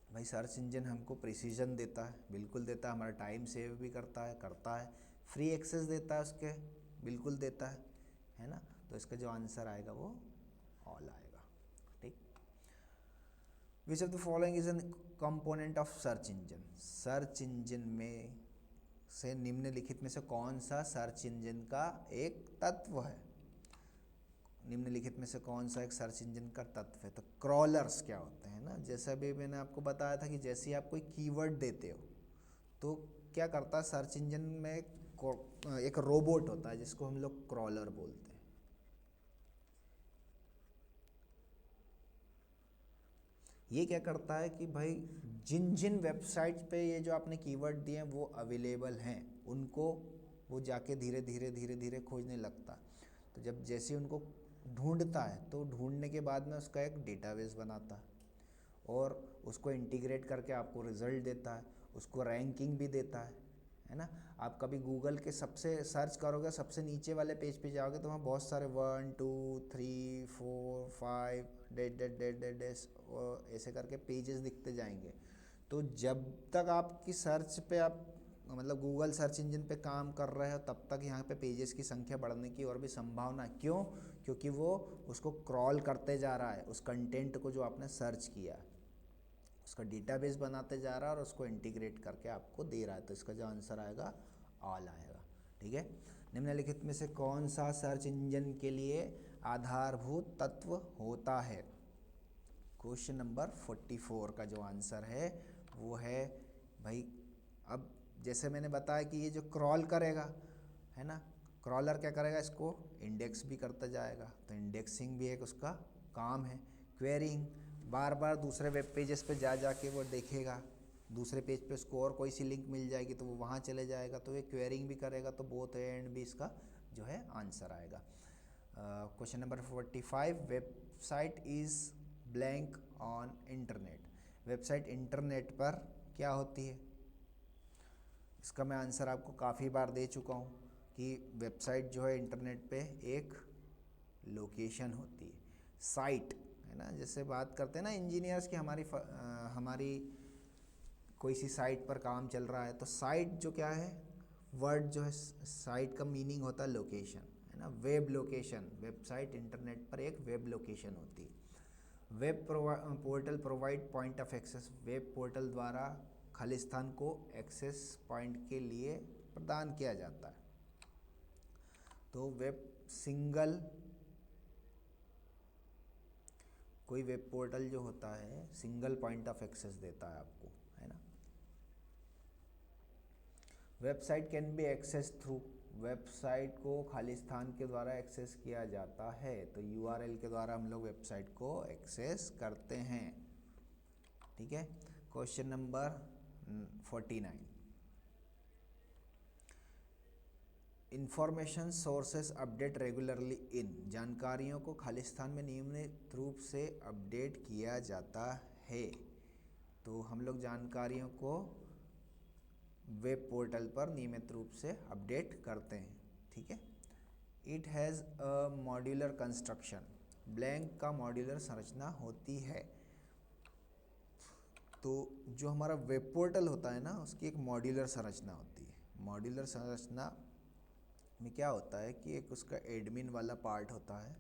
Speaker 1: भाई सर्च इंजन हमको प्रिसीजन देता है, बिल्कुल देता है, हमारा टाइम सेव भी करता है, फ्री एक्सेस देता है उसके, बिल्कुल देता है ना। तो इसका जो आंसर आएगा वो ऑल आएगा। ठीक। विच of the following is N component of search engine, search engine में से निम्नलिखित में से कौन सा सर्च इंजन का एक तत्व है? निम्नलिखित में से कौन सा एक सर्च इंजन का तत्व है? तो क्रॉलर्स क्या होते हैं ना, जैसा भी मैंने आपको बताया था कि जैसे ही आप कोई कीवर्ड देते हो तो क्या करता है सर्च इंजन में एक रोबोट होता है जिसको हम लोग क्रॉलर बोलते हैं। ये क्या करता है कि भाई जिन जिन वेबसाइट पे ये जो आपने कीवर्ड दिए हैं वो अवेलेबल हैं, उनको वो जाके धीरे धीरे धीरे धीरे खोजने लगता है। तो जब जैसे उनको ढूंढता है तो ढूंढने के बाद में उसका एक डेटाबेस बनाता है और उसको इंटीग्रेट करके आपको रिजल्ट देता है, उसको रैंकिंग भी देता है ना। आप कभी गूगल के सबसे सर्च करोगे, सबसे नीचे वाले पेज पे जाओगे तो वहाँ बहुत सारे 1 2 3 4 5 date date date date date ऐसे करके पेजेस दिखते जाएंगे। तो जब तक आपकी सर्च पे आप मतलब गूगल सर्च इंजन पे काम कर रहे हो तब तक यहाँ पे पेजेस की संख्या बढ़ने की और भी संभावना है। क्यों? क्योंकि वो उसको क्रॉल करते जा रहा है, उस कंटेंट को जो आपने सर्च किया उसका डेटाबेस बनाते जा रहा है और उसको इंटीग्रेट करके आपको दे रहा है। तो इसका जो आंसर आएगा ऑल आएगा। ठीक है। निम्नलिखित में से कौन सा सर्च इंजन के लिए आधारभूत तत्व होता है? क्वेश्चन नंबर 44 का जो आंसर है वो है भाई, अब जैसे मैंने बताया कि ये जो क्रॉल करेगा, है ना, क्रॉलर क्या करेगा? इसको इंडेक्स भी करता जाएगा, तो इंडेक्सिंग भी एक उसका काम है। क्वेरिंग, बार बार दूसरे वेब पेजेस पे जा के वो देखेगा, दूसरे पेज पे उसको और कोई सी लिंक मिल जाएगी तो वो वहाँ चले जाएगा, तो ये क्वेरिंग भी करेगा। तो बोथ एंड भी इसका जो है आंसर आएगा। Question number 45, website is blank on internet, website internet पर क्या होती है? इसका मैं आंसर आपको काफ़ी बार दे चुका हूँ कि वेबसाइट जो है इंटरनेट पे एक लोकेशन होती है, साइट, है ना। जैसे बात करते हैं ना इंजीनियर्स की, हमारी कोई सी साइट पर काम चल रहा है, तो साइट जो क्या है, वर्ड जो है साइट का मीनिंग होता है लोकेशन, है ना। वेब लोकेशन, वेबसाइट इंटरनेट पर एक वेब लोकेशन होती है। Web portal provide point of access, web portal द्वारा खालिस्तान को एक्सेस पॉइंट के लिए प्रदान किया जाता है। तो कोई वेब पोर्टल जो होता है सिंगल पॉइंट ऑफ एक्सेस देता है आपको, है ना। Website can be access through, website को खालिस्तान के द्वारा एक्सेस किया जाता है, तो यूआरएल के द्वारा हम लोग वेबसाइट को एक्सेस करते हैं। ठीक है। Question number 49, information sources update regularly in, जानकारियों को खालिस्तान में नियमित रूप से अपडेट किया जाता है, तो हम लोग जानकारियों को वेब पोर्टल पर नियमित रूप से अपडेट करते हैं। ठीक है। It has a modular construction, blank का मॉड्यूलर संरचना होती है, तो जो हमारा वेब पोर्टल होता है ना, उसकी एक मॉड्यूलर संरचना होती है। मॉड्यूलर संरचना में क्या होता है कि एक उसका एडमिन वाला पार्ट होता है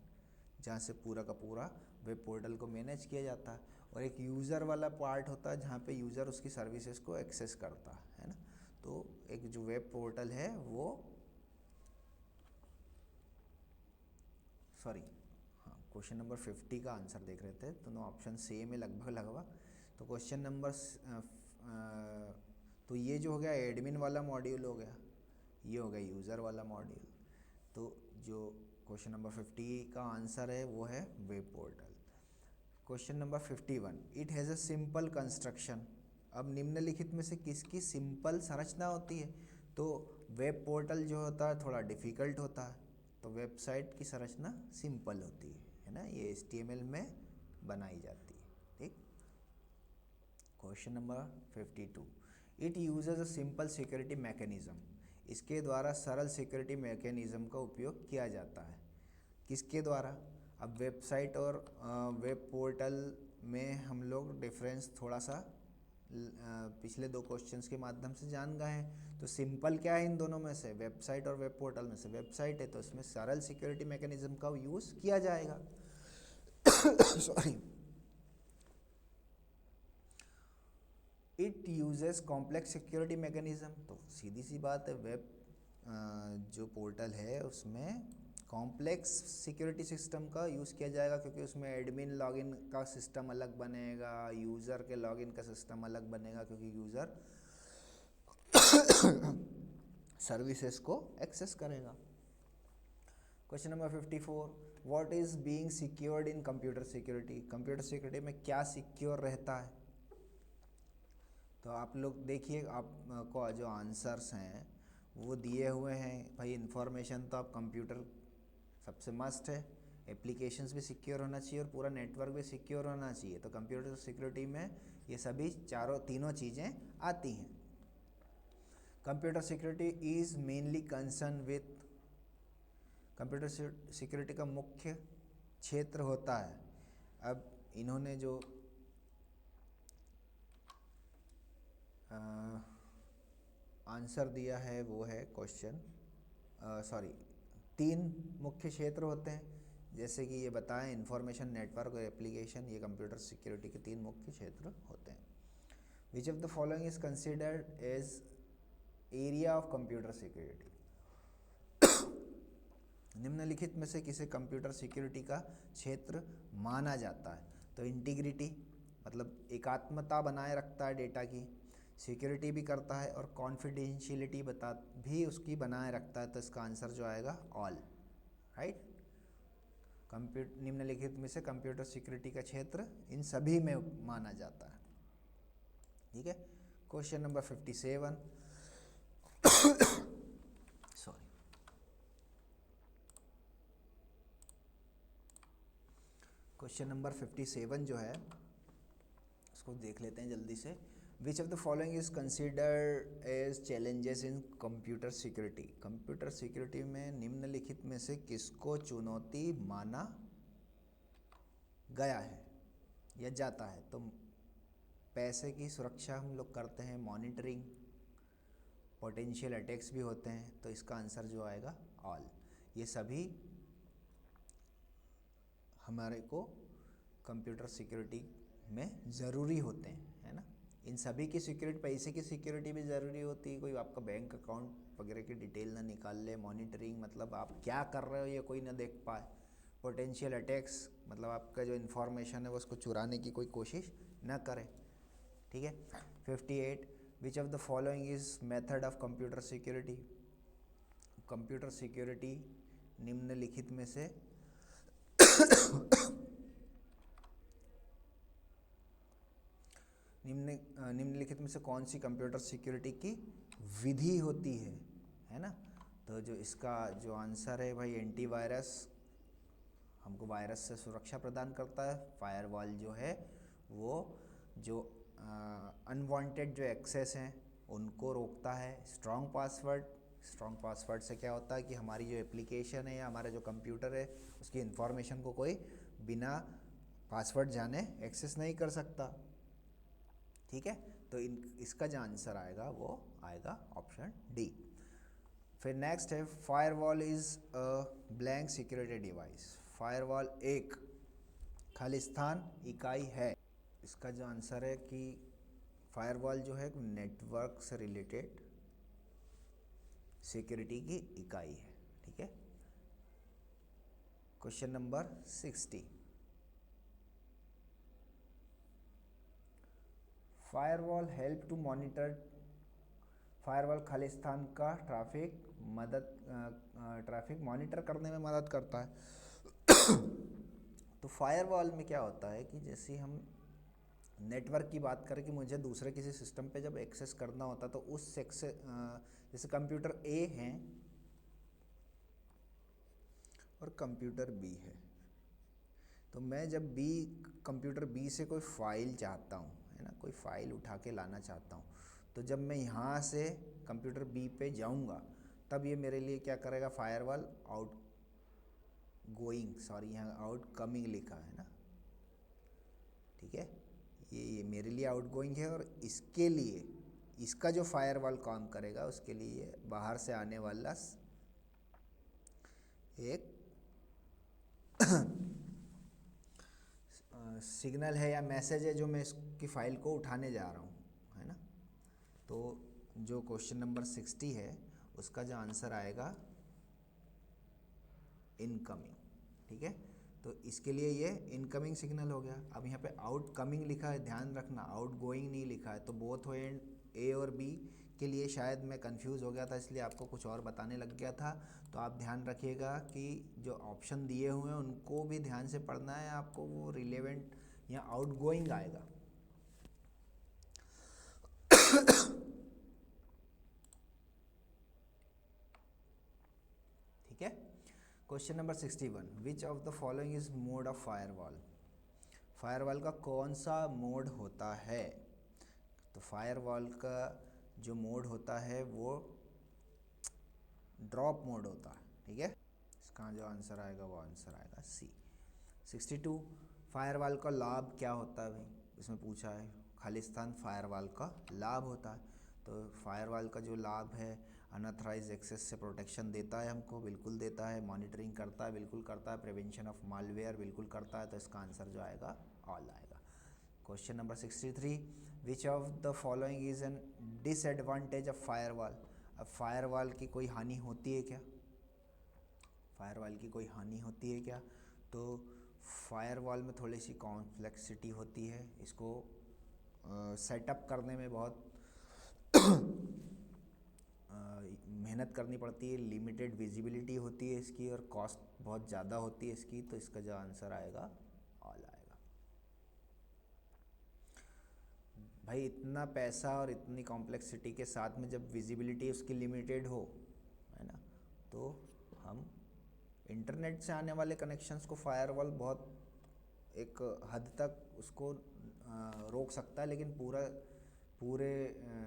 Speaker 1: जहाँ से पूरा का पूरा वेब पोर्टल को मैनेज किया जाता है, और एक यूज़र वाला पार्ट होता है जहाँ पे यूज़र उसकी सर्विसेज को एक्सेस करता है ना। तो एक जो वेब पोर्टल है वो हाँ, क्वेश्चन नंबर 50 का आंसर देख रहे थे, दोनों ऑप्शन सेम है लगभग। तो क्वेश्चन नंबर तो ये जो हो गया एडमिन वाला मॉड्यूल हो गया, ये हो गया यूज़र वाला मॉड्यूल। तो जो क्वेश्चन नंबर 50 का आंसर है वो है web portal. Question number 51, it has a simple construction, अब निम्नलिखित में से किसकी सिंपल संरचना होती है, तो वेब पोर्टल जो होता है थोड़ा डिफ़िकल्ट होता है, तो वेबसाइट की संरचना सिंपल होती है ना, ये HTML में बनाई जाती है। ठीक। Question number 52, it uses a simple security mechanism, इसके द्वारा सरल सिक्योरिटी मैकेनिज़्म का उपयोग किया जाता है। किसके द्वारा? अब वेबसाइट और वेब पोर्टल में हम लोग डिफरेंस थोड़ा सा पिछले दो क्वेश्चंस के माध्यम से जान गए हैं। तो सिंपल क्या है इन दोनों में से, वेबसाइट और वेब पोर्टल में से वेबसाइट है तो इसमें सरल सिक्योरिटी मैकेनिज्म का यूज़ किया जाएगा। Sorry. It uses complex security mechanism, तो सीधी सी बात है वेब जो पोर्टल है उसमें कॉम्प्लेक्स सिक्योरिटी सिस्टम का यूज़ किया जाएगा, क्योंकि उसमें एडमिन लॉगिन का सिस्टम अलग बनेगा, यूज़र के लॉगिन का सिस्टम अलग बनेगा, क्योंकि यूज़र सर्विसेज को एक्सेस करेगा। Question number 54, what is being secured in computer security, computer security में क्या सिक्योर रहता है? तो आप लोग देखिए, आपको जो आंसर्स हैं वो दिए हुए हैं भाई। इंफॉर्मेशन तो आप कंप्यूटर सबसे मस्ट है, एप्लीकेशंस भी सिक्योर होना चाहिए और पूरा नेटवर्क भी सिक्योर होना चाहिए, तो कंप्यूटर सिक्योरिटी में ये सभी तीनों चीज़ें आती हैं। Computer security is mainly concern with, computer security का मुख्य क्षेत्र होता है। अब इन्होंने जो आंसर दिया है वो है क्वेश्चन तीन मुख्य क्षेत्र होते हैं, जैसे कि ये बताएं इंफॉर्मेशन नेटवर्क और एप्लीकेशन, ये कंप्यूटर सिक्योरिटी के तीन मुख्य क्षेत्र होते हैं। Which of the following is considered as area of computer security, निम्नलिखित में से किसे कंप्यूटर सिक्योरिटी का क्षेत्र माना जाता है? तो इंटीग्रिटी मतलब एकात्मता बनाए रखता है डेटा की, सिक्योरिटी भी करता है और कॉन्फिडेंशियलिटी भी उसकी बनाए रखता है, तो इसका आंसर जो आएगा ऑल, राइट। निम्नलिखित में से कंप्यूटर सिक्योरिटी का क्षेत्र इन सभी में माना जाता है। ठीक है। Question number 57, sorry, question number 57 जो है उसको देख लेते हैं जल्दी से। Which of the following is considered as challenges in computer security, computer security में निम्नलिखित में से किसको चुनौती माना गया है या जाता है? तो पैसे की सुरक्षा हम लोग करते हैं, मॉनिटरिंग, पोटेंशियल अटैक्स भी होते हैं, तो इसका आंसर जो आएगा ऑल। ये सभी हमारे को कंप्यूटर सिक्योरिटी में ज़रूरी होते हैं, है ना। इन सभी की सिक्योरिटी, पैसे की सिक्योरिटी भी ज़रूरी होती है, कोई आपका बैंक अकाउंट वगैरह की डिटेल ना निकाल ले, मॉनिटरिंग मतलब आप क्या कर रहे हो ये कोई ना देख पाए, पोटेंशियल अटैक्स मतलब आपका जो इन्फॉर्मेशन है वो उसको चुराने की कोई कोशिश ना करे। ठीक है। 58, विच of the following is method of computer security. Computer security निम्नलिखित में से निम्नलिखित में से कौन सी कंप्यूटर सिक्योरिटी की विधि होती है ना। तो जो इसका जो आंसर है भाई, एंटीवायरस हमको वायरस से सुरक्षा प्रदान करता है। फायरवॉल जो है वो जो अनवांटेड जो एक्सेस हैं उनको रोकता है। स्ट्रॉन्ग पासवर्ड से क्या होता है कि हमारी जो एप्लीकेशन है या हमारा जो कंप्यूटर है उसकी इंफॉर्मेशन को कोई बिना पासवर्ड जाने एक्सेस नहीं कर सकता। ठीक है, तो इसका जो आंसर आएगा वो आएगा ऑप्शन डी। फिर नेक्स्ट है, firewall is a blank security device. Firewall एक खालिस्तान इकाई है। इसका जो आंसर है कि फायरवॉल जो है नेटवर्क से रिलेटेड सिक्योरिटी की इकाई है। ठीक है, question number 60, firewall help to monitor. Firewall खालिस्तान का ट्रैफिक मॉनिटर करने में मदद करता है। तो फायरवॉल में क्या होता है कि जैसे हम नेटवर्क की बात करें कि मुझे दूसरे किसी सिस्टम पे जब एक्सेस करना होता तो उस जैसे कंप्यूटर ए हैं और कंप्यूटर बी है, तो मैं जब कंप्यूटर बी से कोई फाइल चाहता हूँ, है ना, कोई फाइल उठा के लाना चाहता हूँ, तो जब मैं यहाँ से कंप्यूटर बी पे जाऊँगा तब ये मेरे लिए क्या करेगा, फायरवॉल यहाँ आउटकमिंग लिखा है ना। ठीक है, ये मेरे लिए आउटगोइंग है और इसके लिए इसका जो फायरवॉल काम करेगा उसके लिए बाहर से आने वाला एक सिग्नल है या मैसेज है जो मैं इसकी फ़ाइल को उठाने जा रहा हूँ, है ना। तो जो क्वेश्चन नंबर 60 है उसका जो आंसर आएगा इनकमिंग। ठीक है, तो इसके लिए ये इनकमिंग सिग्नल हो गया। अब यहाँ पे आउटकमिंग लिखा है, ध्यान रखना आउटगोइंग नहीं लिखा है, तो बोथ हो एंड ए और बी के लिए शायद मैं कंफ्यूज हो गया था, इसलिए आपको कुछ और बताने लग गया था। तो आप ध्यान रखिएगा कि जो ऑप्शन दिए हुए हैं उनको भी ध्यान से पढ़ना है आपको, वो रिलेवेंट या आउटगोइंग आएगा। ठीक है, question number 61, which of the following is mode of firewall. Firewall का कौन सा मोड होता है। तो फायरवॉल का जो मोड होता है वो ड्रॉप मोड होता है। ठीक है, इसका जो आंसर आएगा वो आंसर आएगा सी। 62, फायरवॉल का लाभ क्या होता है भाई, इसमें पूछा है। खालिस्तान फायरवॉल का लाभ होता है। तो फायरवॉल का जो लाभ है, अनऑथराइज एक्सेस से प्रोटेक्शन देता है हमको, बिल्कुल देता है। मॉनिटरिंग करता है, बिल्कुल करता है। प्रिवेंशन ऑफ मालवेयर, बिल्कुल करता है। तो इसका आंसर जो आएगा ऑल आएगा। Question number 63, which of the following is N disadvantage of firewall. अब फायरवॉल की कोई हानि होती है क्या, फायरवॉल की कोई हानि होती है क्या। तो फायरवॉल में थोड़ी सी कॉम्प्लेक्सिटी होती है, इसको सेटअप करने में बहुत मेहनत करनी पड़ती है, लिमिटेड विजिबिलिटी होती है इसकी और कॉस्ट बहुत ज़्यादा होती है इसकी। तो इसका जो आंसर आएगा ऑल आएगा। भाई इतना पैसा और इतनी कॉम्प्लेक्सिटी के साथ में जब विजिबिलिटी उसकी लिमिटेड हो, है ना, तो हम इंटरनेट से आने वाले कनेक्शंस को फायरवॉल बहुत एक हद तक उसको रोक सकता है, लेकिन पूरे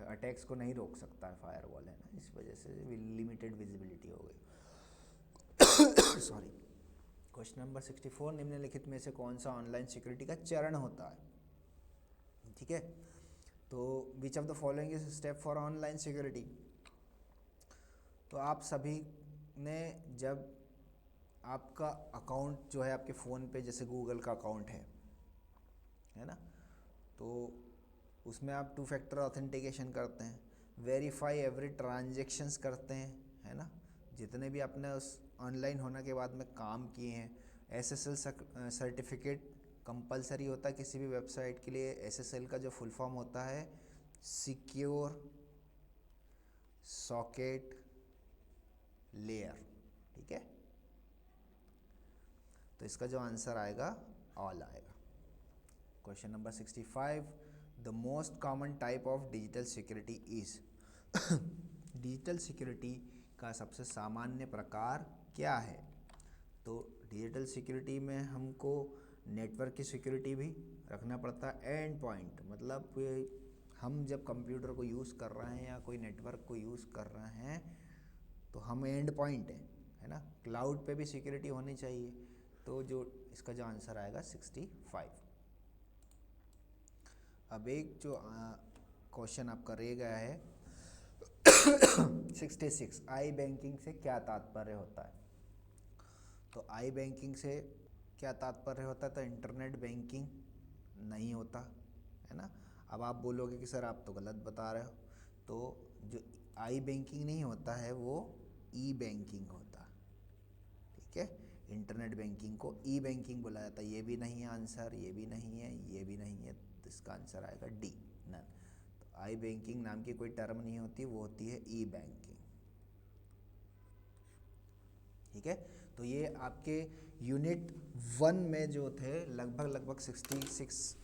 Speaker 1: अटैक्स को नहीं रोक सकता है फायरवॉल, है ना। इस वजह से लिमिटेड विजिबिलिटी हो गई। सॉरी। क्वेश्चन नंबर 64, निम्नलिखित में से कौन सा ऑनलाइन सिक्योरिटी का चरण होता है। ठीक है, तो विच of the following is step for online security. तो आप सभी ने जब आपका अकाउंट जो है आपके फ़ोन पे, जैसे गूगल का अकाउंट है ना, तो उसमें आप 2 फैक्टर ऑथेंटिकेशन करते हैं, वेरीफाई एवरी ट्रांजेक्शन्स करते हैं, है ना। जितने भी आपने उस ऑनलाइन होने के बाद में काम किए हैं, SSL सर्टिफिकेट कंपलसरी होता है किसी भी वेबसाइट के लिए। SSL का जो फुल फॉर्म होता है सिक्योर सॉकेट लेयर, ठीक है। तो इसका जो आंसर आएगा ऑल आएगा। Question number 65, the most common type of digital security is digital security का सबसे सामान्य प्रकार क्या है? तो डिजिटल सिक्योरिटी में हमको नेटवर्क की सिक्योरिटी भी रखना पड़ता है। एंड पॉइंट मतलब हम जब कंप्यूटर को यूज़ कर रहे हैं या कोई नेटवर्क को यूज़ कर रहे हैं तो हम एंड पॉइंट है ना। क्लाउड पे भी सिक्योरिटी होनी चाहिए। तो जो इसका जो आंसर आएगा 65। अब एक जो क्वेश्चन आपका रह गया है 66, आई बैंकिंग से क्या तात्पर्य होता है? तो आई बैंकिंग से क्या तात्पर्य होता है? तो इंटरनेट बैंकिंग नहीं होता है ना। अब आप बोलोगे कि सर आप तो गलत बता रहे हो। तो जो आई बैंकिंग नहीं होता है वो ई बैंकिंग होता है, ठीक है। इंटरनेट बैंकिंग को ई बैंकिंग बोला जाता है। ये भी नहीं है आंसर, ये भी नहीं है, ये भी नहीं है, तो इसका आंसर आएगा डी, नन। तो आई बैंकिंग नाम की कोई टर्म नहीं होती, वो होती है ई बैंकिंग, ठीक है। तो ये आपके यूनिट 1 में जो थे लगभग 66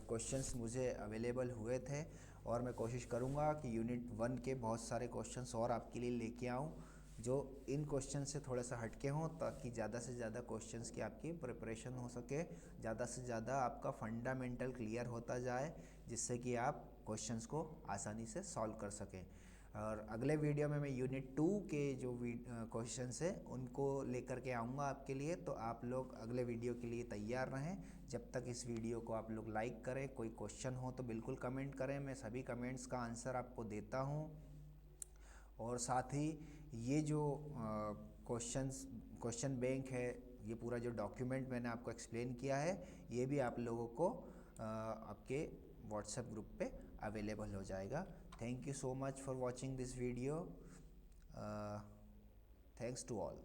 Speaker 1: क्वेश्चंस मुझे अवेलेबल हुए थे, और मैं कोशिश करूँगा कि यूनिट 1 के बहुत सारे क्वेश्चंस और आपके लिए लेके आऊँ जो इन क्वेश्चन से थोड़ा सा हटके हों, ताकि ज़्यादा से ज़्यादा क्वेश्चंस की आपकी प्रिपरेशन हो सके, ज़्यादा से ज़्यादा आपका फंडामेंटल क्लियर होता जाए, जिससे कि आप क्वेश्चंस को आसानी से सॉल्व कर सकें। और अगले वीडियो में मैं यूनिट 2 के जो क्वेश्चंस हैं उनको लेकर के आऊँगा आपके लिए। तो आप लोग अगले वीडियो के लिए तैयार रहें। जब तक इस वीडियो को आप लोग लाइक करें, कोई क्वेश्चन हो तो बिल्कुल कमेंट करें, मैं सभी कमेंट्स का आंसर आपको देता हूँ। और साथ ही ये जो क्वेश्चन बैंक है, ये पूरा जो डॉक्यूमेंट मैंने आपको एक्सप्लेन किया है, ये भी आप लोगों को आपके व्हाट्सएप ग्रुप पे अवेलेबल हो जाएगा। Thank you so much for watching this video. Thanks to all.